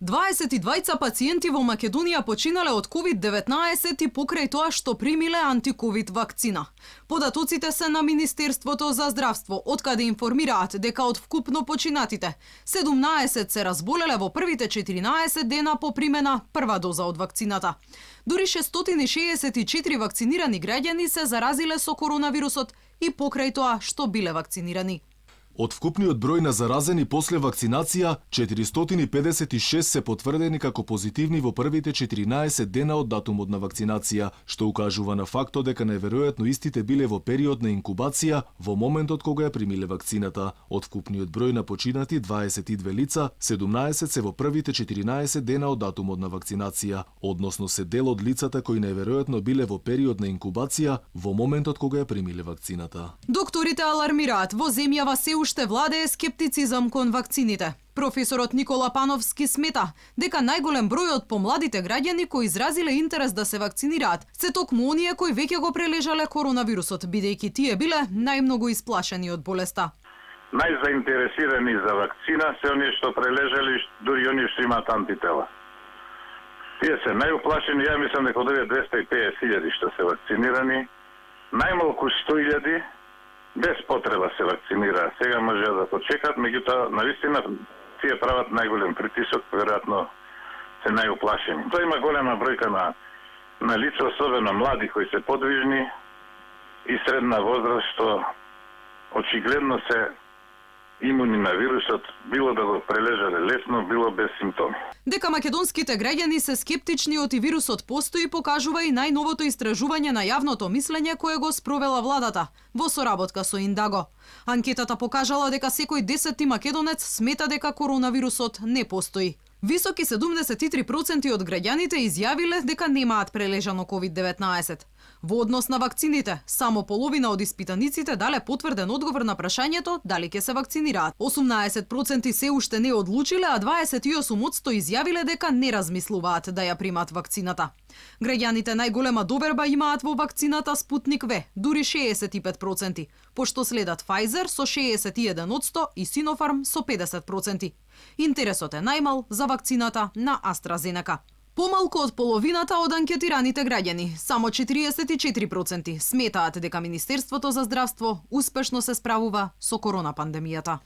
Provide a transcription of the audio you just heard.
22 пациенти во Македонија починале од COVID-19 и покрај тоа што примиле антиковид вакцина. Податоците се на Министерството за здравство, откаде информираат дека од вкупно починатите, 17 се разболеле во првите 14 дена по примена прва доза од вакцината. Дури 664 вакцинирани граѓани се заразиле со коронавирусот и покрај тоа што биле вакцинирани. Од вкупниот број на заразени после вакцинација, 456 се потврдени како позитивни во првите 14 дена од датумот на вакцинација, што укажува на фактот дека најверојатно истите биле во период на инкубација во моментот кога ја примиле вакцината. Од вкупниот број на починати 22 лица, 17 се во првите 14 дена од датумот на вакцинација, односно се дел од лицата кои најверојатно биле во период на инкубација во моментот кога ја примиле вакцината. Докторите алармираат, во земјава се уште владее скептицизам кон вакцините. Професорот Никола Пановски смета дека најголем број од помладите граѓани кои изразиле интерес да се вакцинираат се токму оние кои веќе го прележале коронавирусот, бидејќи тие биле најмногу исплашени од болеста. Најзаинтересирани за вакцина се оние што прележали, дури оние што имаат антитела. Тие се најуплашени, ја мислам дека од 250.000 што се вакцинирани, најмалку 100.000 без потреба се вакцинира. Сега може да почекат, меѓутоа навистина тие прават најголем притисок, веројатно се најуплашени. Тоа има голема бројка на лица, особено млади кои се подвижни и средна возраст, што очигледно се имуни на вирусот, било да го прележале лесно, било без симптоми. Дека македонските граѓани се скептични од вирусот постои покажува и најновото истражување на јавното мислење кое го спровела владата во соработка со Индаго. Анкетата покажала дека секој 10-ти македонец смета дека коронавирусот не постои. Високи 73% од граѓаните изјавиле дека немаат прележано COVID-19. Во однос на вакцините, само половина од испитаниците дале потврден одговор на прашањето дали ќе се вакцинираат. 18% се уште не одлучиле, а 28% изјавиле дека не размислуваат да ја примат вакцината. Граѓаните најголема доверба имаат во вакцината Спутник В, дури 65%, пошто следат Pfizer со 61% и Sinopharm со 50%. Интересот е најмал за вакцината на AstraZeneca. Помалку од половината од анкетираните граѓани, само 44%, сметаат дека Министерството за здравство успешно се справува со коронапандемијата.